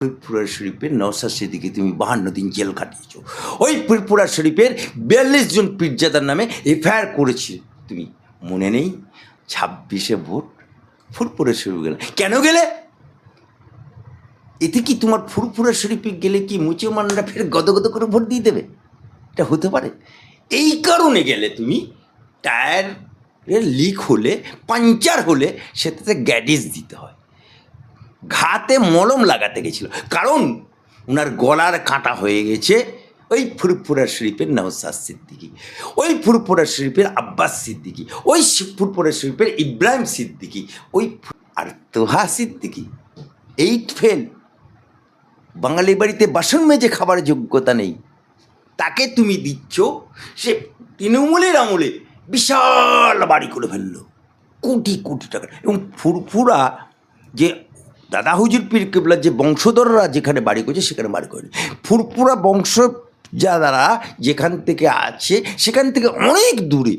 ফুরফুরা শরীফের নওশাদ সিদ্দিকী তুমি 52 দিন জেল কাটিয়েছো। ওই ফুরফুরা শরীফের 42 জন পীরজাদার নামে এফআইআর করেছি তুমি, মনে নেই? 26-এ ভোট ফুরফুরা শরীফ গেলে কেন গেলে? এতে কি তোমার ফুরফুরা শরীফে গেলে কি মুসলমানরা ফের গদগদ করে ভোট দিয়ে দেবে? এটা হতে পারে? এই কারণে গেলে তুমি। টায়ারের লিক হলে, পাঞ্চার হলে সেটাতে গ্যাডিস দিতে হয়, ঘাতে মলম লাগাতে গেছিল, কারণ ওনার গলার কাঁটা হয়ে গেছে ওই ফুরফুরা শরীফের নওশাদ সিদ্দিকী, ওই ফুরফুরা শরীফের আব্বাস সিদ্দিকী, ওই ফুরফুরা শরীফের ইব্রাহিম সিদ্দিকী, ওই আর তোহা সিদ্দিকী 8 ফেল। বাঙালি বাড়িতে বাসন মেজে খাবার যোগ্যতা নেই, তাকে তুমি দিচ্ছ। সে তৃণমূলের আমলে বিশাল বাড়ি করে ফেললো, কোটি কোটি টাকা। এবং ফুরফুরা যে দাদা হুজুর পীর কেবলার যে বংশধররা যেখানে বাড়ি করছে সেখানে বাড়ি করেনি, ফুরফুরা বংশ যারা যেখান থেকে আছে সেখান থেকে অনেক দূরে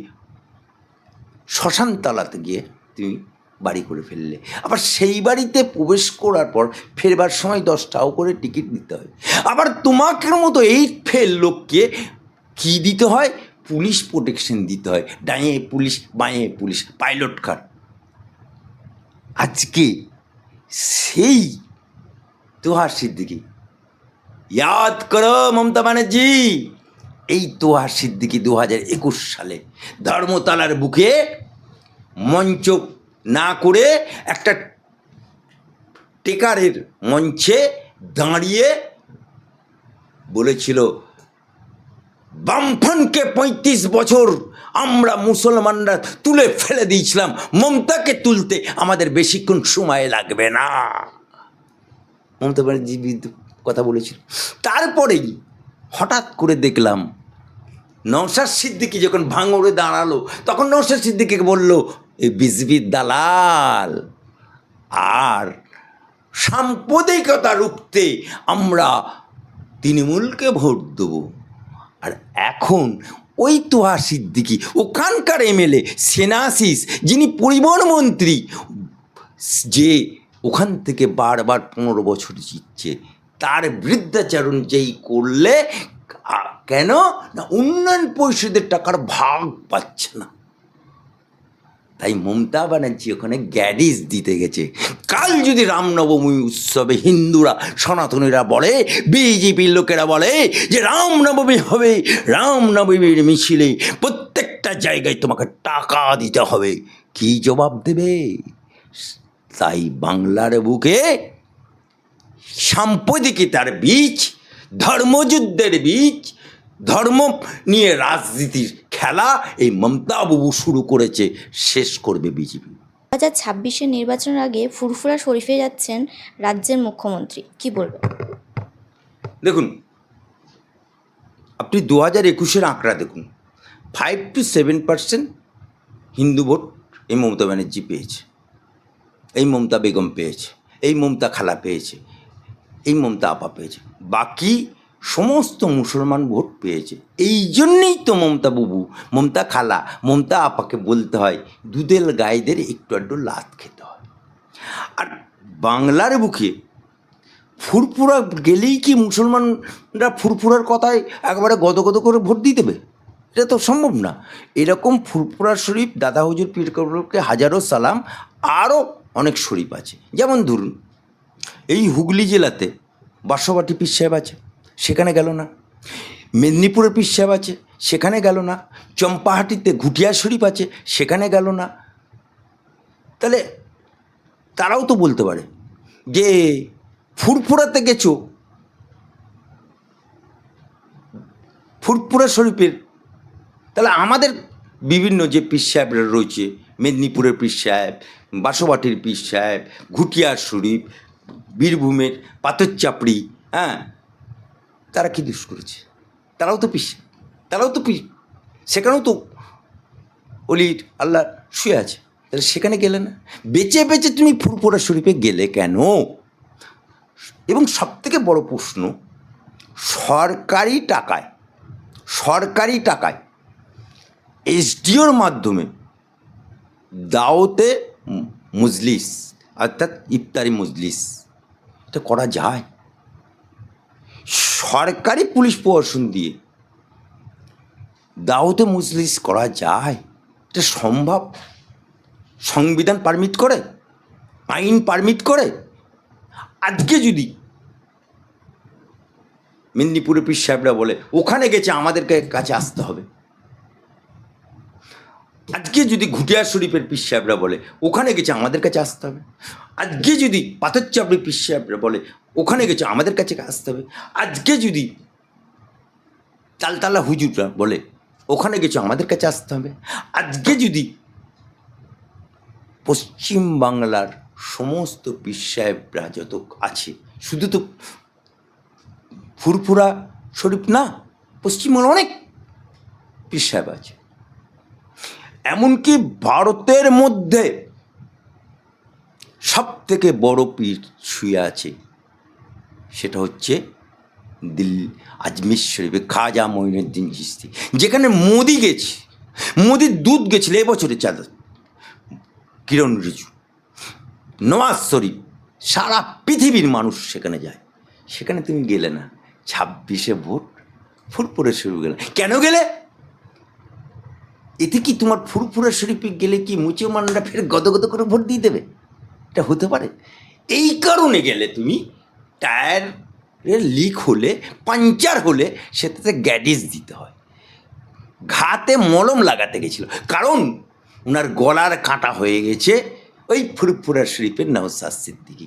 শ্মশানতলাতে গিয়ে তুমি বাড়ি করে ফেললে। আবার সেই বাড়িতে প্রবেশ করার পর ফেরবার সময় 10 টাকা করে টিকিট দিতে হয়। আবার তোমাকে মতো এই ফেল লোককে কী দিতে হয়? পুলিশ প্রোটেকশন দিতে হয়, ডাইয়ে পুলিশ বাঁয়ে পুলিশ, পাইলট কার। আজকে সেই তোহা সিদ্দিকী, ইয়াদ করো মমতা ব্যানার্জি, এই তোহা সিদ্দিকী 2021 সালে ধর্মতলার বুকে মঞ্চ না করে একটা টেকারের মঞ্চে দাঁড়িয়ে বলেছিল, বামফ্রন্টকে 35 বছর আমরা মুসলমানরা তুলে ফেলে দিয়েছিলাম, মমতাকে তুলতে আমাদের বেশিক্ষণ সময় লাগবে না। মমতা ব্যানার্জি কথা বলেছিল। তারপরেই হঠাৎ করে দেখলাম নওশাদ সিদ্দিকী যখন ভাঙড়ে দাঁড়ালো, তখন নওশাদ সিদ্দিকীকে বললো, এই বিজেপির দালাল, আর সাম্প্রদায়িকতা রুখতে আমরা তৃণমূলকে ভোট দেবো। আর এখন ওই তোহা সিদ্দিকী, ওখানকার এমএলএ সেনাশিস, যিনি পরিবহন মন্ত্রী, যে ওখান থেকে বারবার 15 বছর জিতছে, তার বৃদ্ধাচারণ যেই করলে, কেন না উন্নয়ন পরিষদের টাকার ভাগ পাচ্ছে না, তাই মমতা ব্যানার্জি ওখানে গ্যাডিস দিতে গেছে। কাল যদি রামনবমী উৎসবে হিন্দুরা, সনাতনীরা বলে, বিজেপির লোকেরা বলে যে রামনবমী হবে, রামনবমীর মিছিলে প্রত্যেকটা জায়গায় তোমাকে টাকা দিতে হবে, কি জবাব দেবে? তাই বাংলার বুকে সাম্প্রদায়িকতার বীজ, ধর্মযুদ্ধের বীজ, ধর্ম নিয়ে রাজনীতির খেলা এই মমতা বাবু শুরু করেছে, শেষ করবে বিজেপি। 2026-এর নির্বাচনের আগে ফুরফুরা শরীফে যাচ্ছেন রাজ্যের মুখ্যমন্ত্রী, কি বলবেন? দেখুন, আপনি 2021-এর আঁকড়া দেখুন, 5 to 7% হিন্দু ভোট এই মমতা ব্যানার্জি পেয়েছে, এই মমতা বেগম পেয়েছে, এই মমতা খালা পেয়েছে, এই মমতা আপা পেয়েছে, বাকি সমস্ত মুসলমান ভোট পেয়েছে। এই জন্যেই তো মমতা বাবু, মমতা খালা, মমতা আপাকে বলতে হয় দুধের গাইদের একটু আধটু লাত খেতে হয়। আর বাংলার বুকে ফুরফুরা গেলেই কি মুসলমানরা ফুরফুরার কথায় একেবারে গদগদ করে ভোট দিয়ে দেবে? এটা তো সম্ভব না। এরকম ফুরফুরা শরীফ, দাদা হুজুর পীর কেবলাকে হাজারো সালাম, আরও অনেক শরীফ আছে। যেমন ধরুন, এই হুগলি জেলাতে বাঁশবাটি পীর সাহেব আছে, সেখানে গেল না। মেদিনীপুরের পীর সাহেব আছে, সেখানে গেল না। চম্পাহাটিতে ঘুটিয়া শরীফ আছে, সেখানে গেল না। তাহলে তারাও তো বলতে পারে যে ফুরফুরাতে গেছো, ফুরফুরা শরীফের, তাহলে আমাদের বিভিন্ন যে পীর সাহেবরা রয়েছে, মেদিনীপুরের পীর সাহেব, বাঁশবাটির পীর সাহেব, ঘুটিয়া শরীফ, বীরভূমের পাথরচাপড়ি, হ্যাঁ, তারা কি দোষ করেছে? তারাও তো পীর, তারাও তো পীর, সেখানেও তো অলির আল্লাহ শুয়ে আছে, তাহলে সেখানে গেলে না। বেঁচে বেঁচে তুমি ফুরফুরা শরীফে গেলে কেন? এবং সবথেকে বড় প্রশ্ন, সরকারি টাকায় এসডিওর মাধ্যমে দাওতে মজলিস, অর্থাৎ ইফতারি মজলিস, এটা করা যায়? সরকারি পুলিশ প্রশাসন দিয়ে দাওয়াতে মজলিস করা যায়? এটা সম্ভব? সংবিধান পারমিট করে? আইন পারমিট করে? আজকে যদি মেদিনীপুরের পীর সাহেবরা বলে ওখানে গেছে আমাদেরকে কাছে আসতে হবে, আজকে যদি ঘুটিয়া শরীফের পীর সাহেবরা বলে ওখানে গেছে আমাদের কাছে আসতে হবে, আজকে যদি পাথরচাপড়ি পীর সাহেবরা বলে ওখানে গেছে আমাদের কাছে আসতে হবে, আজকে যদি তালতলা হুজুররা বলে ওখানে গেছে আমাদের কাছে আসতে হবে, আজকে যদি পশ্চিম বাংলার সমস্ত পীর সাহেবরা যত আছে, শুধু তো ফুরফুরা শরীফ না, পশ্চিমবঙ্গে অনেক পীর সাহেব আছে, এমনকি ভারতের মধ্যে সব থেকে বড় পীর শুয়ে আছে, সেটা হচ্ছে দিল্লি আজমির শরীফে খাজা মঈনুদ্দিন চিশতি, যেখানে মোদি গেছে, মোদির দূত গেছিল এবছরের চাঁদা, কিরণ রিজু, নওয়াজ শরীফ, সারা পৃথিবীর মানুষ সেখানে যায়, সেখানে তুমি গেলে না, 26শে ভোট ফুরফুরা শরীফ গেলে, কেন গেলে? এতে কি তোমার ফুরফুরা শরীফে গেলে কি মুসলমানরা ফের গদগদ করে ভোট দিয়ে দেবে? এটা হতে পারে? এই কারণে গেলে তুমি, টায়ারের লিক হলে, পাঞ্চার হলে সেটাতে গ্যাডিস দিতে হয়, ঘাতে মলম লাগাতে গেছিল, কারণ ওনার গলার কাঁটা হয়ে গেছে ওই ফুরফুরা শরীফের নওশাদ সিদ্দিকী,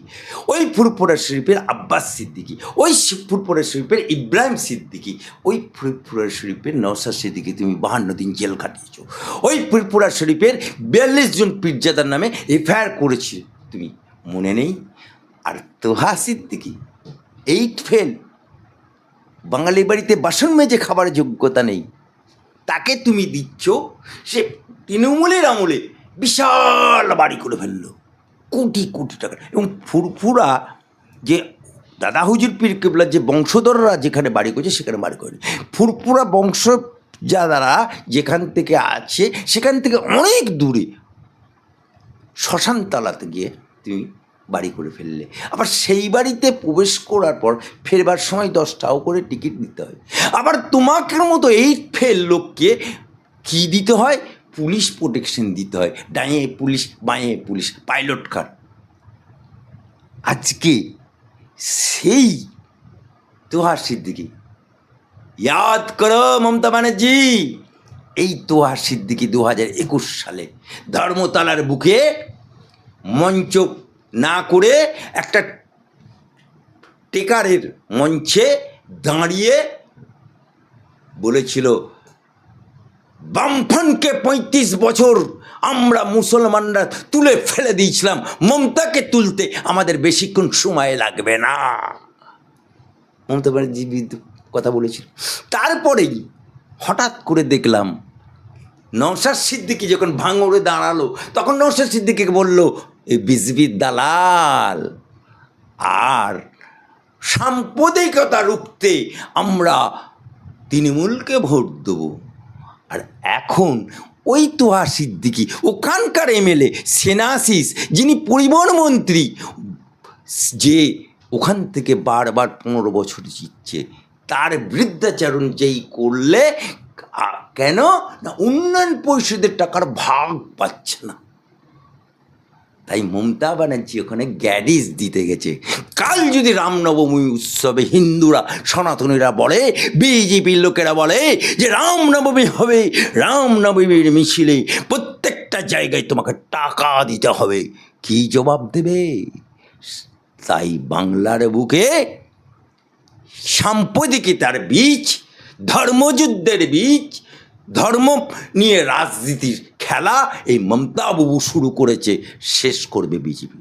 ওই ফুরফুরা শরীফের আব্বাস সিদ্দিকী, ওই ফুরফুরা শরীফের ইব্রাহিম সিদ্দিকী, ওই ফুরফুরা শরীফের নওশাদ সিদ্দিকী তুমি 52 দিন জেল কাটিয়েছ, ওই ফুরফুরা শরীফের 42 জন পীরজাদার নামে এফআইআর করেছি তুমি, মনে নেই? আর তোহা সিদ্দিকী 8 ফেল, বাঙালি বাড়িতে বাসন মেজে খাবার যোগ্যতা নেই, তাকে তুমি দিচ্ছ, সে তৃণমূলের আমলে বিশাল বাড়ি করে ফেললো, কোটি কোটি টাকা। এবং ফুরফুরা যে দাদা হুজুর পীর কেবলার যে বংশধররা যেখানে বাড়ি করেছে সেখানে বাড়ি করেনি, ফুরফুরা বংশ যারা যেখান থেকে আছে সেখান থেকে অনেক দূরে শ্মশানতলাতে গিয়ে তুমি বাড়ি করে ফেললে, আবার সেই বাড়িতে প্রবেশ করার পর ফেরবার সময় 10 টাকা করে টিকিট দিতে হয়, আবার তোমাকের মতো 8 ফেল লোককে কী দিতে হয়? পুলিশ প্রোটেকশন দিতে হয়, ডাইয়ে পুলিশ বাঁয়ে পুলিশ, পাইলট কার। আজকে সেই তোহা সিদ্দিকী, ইয়াদ করো মমতা ব্যানার্জি, এই তোহা সিদ্দিকী 2021 সালে ধর্মতলার বুকে মঞ্চ না করে একটা টেকারের মঞ্চে দাঁড়িয়ে বলেছিল, বামফ্রন্টকে 35 বছর আমরা মুসলমানরা তুলে ফেলে দিয়েছিলাম, মমতাকে তুলতে আমাদের বেশিক্ষণ সময় লাগবে না, মমতা ব্যানার্জি কথা বলেছিল। তারপরেই হঠাৎ করে দেখলাম নওশাদ সিদ্দিকী যখন ভাঙড়ে দাঁড়ালো, তখন নওশাদ সিদ্দিকীকে বলল, এই বিজেপির দালাল, আর সাম্প্রদায়িকতা রুখতে আমরা তৃণমূলকে ভোট দেবো। আর এখন ওই তোহা সিদ্দিকী, ওখানকার এমএলএ সেনাশিস, যিনি পরিবহন মন্ত্রী, যে ওখান থেকে বারবার 15 বছর জিতছে, তার বৃদ্ধাচারণ যেই করলে, কেন না উন্নয়ন পরিষদের টাকার ভাগ পাচ্ছে না, তাই মমতা ব্যানার্জি ওখানে গ্যাডিস দিতে গেছে। কাল যদি রামনবমী উৎসবে হিন্দুরা, সনাতনীরা বলে, বিজেপির লোকেরা বলে যে রামনবমী হবে, রামনবমীর মিছিলে প্রত্যেকটা জায়গায় তোমাকে টাকা দিতে হবে, কি জবাব দেবে? তাই বাংলার বুকে সাম্প্রদায়িকতার বীজ, ধর্মযুদ্ধের বীজ, ধর্ম নিয়ে রাজনীতির খেলা এই মমতা বাবু শুরু করেছে, শেষ করবে বিজেপি।